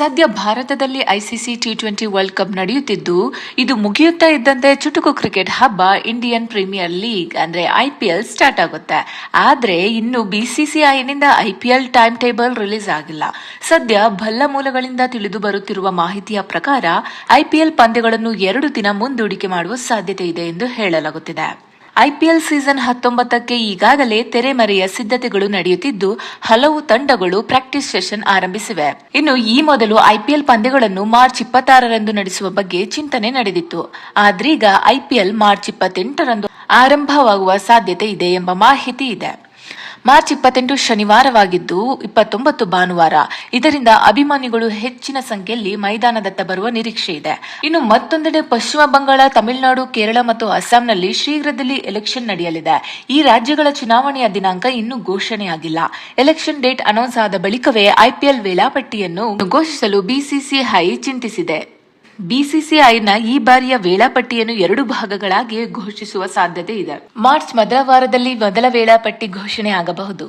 ಸದ್ಯ ಭಾರತದಲ್ಲಿ ICC T20 world cup ನಡೆಯುತ್ತಿದ್ದು, ಇದು ಮುಗಿಯುತ್ತಾ ಇದ್ದಂತೆ ಚುಟುಕು ಕ್ರಿಕೆಟ್ ಹಬ್ಬ ಇಂಡಿಯನ್ ಪ್ರೀಮಿಯರ್ ಲೀಗ್ ಅಂದ್ರೆ ಐಪಿಎಲ್ ಸ್ಟಾರ್ಟ್ ಆಗುತ್ತೆ. ಆದ್ರೆ ಇನ್ನು ಬಿಸಿಸಿಐನಿಂದ ಐಪಿಎಲ್ ಟೈಮ್ ಟೇಬಲ್ ರಿಲೀಸ್ ಆಗಿಲ್ಲ. ಸದ್ಯ ಬಲ್ಲ ಮೂಲಗಳಿಂದ ತಿಳಿದು ಬರುತ್ತಿರುವ ಮಾಹಿತಿಯ ಪ್ರಕಾರ ಐಪಿಎಲ್ ಪಂದ್ಯಗಳನ್ನು 2 ದಿನ ಮುಂದೂಡಿಕೆ ಮಾಡುವ ಸಾಧ್ಯತೆ ಇದೆ ಎಂದು ಹೇಳಲಾಗುತ್ತಿದೆ. ಐಪಿಎಲ್ ಸೀಸನ್ 19ಕ್ಕೆ ಈಗಾಗಲೇ ತೆರೆಮರೆಯ ಸಿದ್ಧತೆಗಳು ನಡೆಯುತ್ತಿದ್ದು, ಹಲವು ತಂಡಗಳು ಪ್ರಾಕ್ಟೀಸ್ ಸೆಷನ್ ಆರಂಭಿಸಿವೆ. ಇನ್ನು ಈ ಮೊದಲು ಐಪಿಎಲ್ ಪಂದ್ಯಗಳನ್ನು ಮಾರ್ಚ್ 26ರಂದು ನಡೆಸುವ ಬಗ್ಗೆ ಚಿಂತನೆ ನಡೆದಿತ್ತು. ಆದ್ರೀಗ ಐಪಿಎಲ್ ಮಾರ್ಚ್ 28ರಂದು ಆರಂಭವಾಗುವ ಸಾಧ್ಯತೆ ಇದೆ ಎಂಬ ಮಾಹಿತಿ ಇದೆ. ಮಾರ್ಚ್ 28 ಶನಿವಾರವಾಗಿದ್ದು 29 ಭಾನುವಾರ. ಇದರಿಂದ ಅಭಿಮಾನಿಗಳು ಹೆಚ್ಚಿನ ಸಂಖ್ಯೆಯಲ್ಲಿ ಮೈದಾನದತ್ತ ಬರುವ ನಿರೀಕ್ಷೆ ಇದೆ. ಇನ್ನು ಮತ್ತೊಂದೆಡೆ ಪಶ್ಚಿಮ ಬಂಗಾಳ, ತಮಿಳುನಾಡು, ಕೇರಳ ಮತ್ತು ಅಸ್ಸಾಂನಲ್ಲಿ ಶೀಘ್ರದಲ್ಲಿ ಎಲೆಕ್ಷನ್ ನಡೆಯಲಿದೆ. ಈ ರಾಜ್ಯಗಳ ಚುನಾವಣೆಯ ದಿನಾಂಕ ಇನ್ನೂ ಘೋಷಣೆಯಾಗಿಲ್ಲ. ಎಲೆಕ್ಷನ್ ಡೇಟ್ ಅನೌನ್ಸ್ ಆದ ಬಳಿಕವೇ ಐಪಿಎಲ್ ವೇಳಾಪಟ್ಟಿಯನ್ನು ಘೋಷಿಸಲು ಬಿಸಿಸಿಐ ಚಿಂತಿಸಿದೆ. ಬಿಸಿಸಿಐನ ಈ ಬಾರಿಯ ವೇಳಾಪಟ್ಟಿಯನ್ನು 2 ಭಾಗಗಳಾಗಿ ಘೋಷಿಸುವ ಸಾಧ್ಯತೆ ಇದೆ. ಮಾರ್ಚ್ ಮೊದಲ ವಾರದಲ್ಲಿ ಮೊದಲ ವೇಳಾಪಟ್ಟಿ ಘೋಷಣೆ ಆಗಬಹುದು.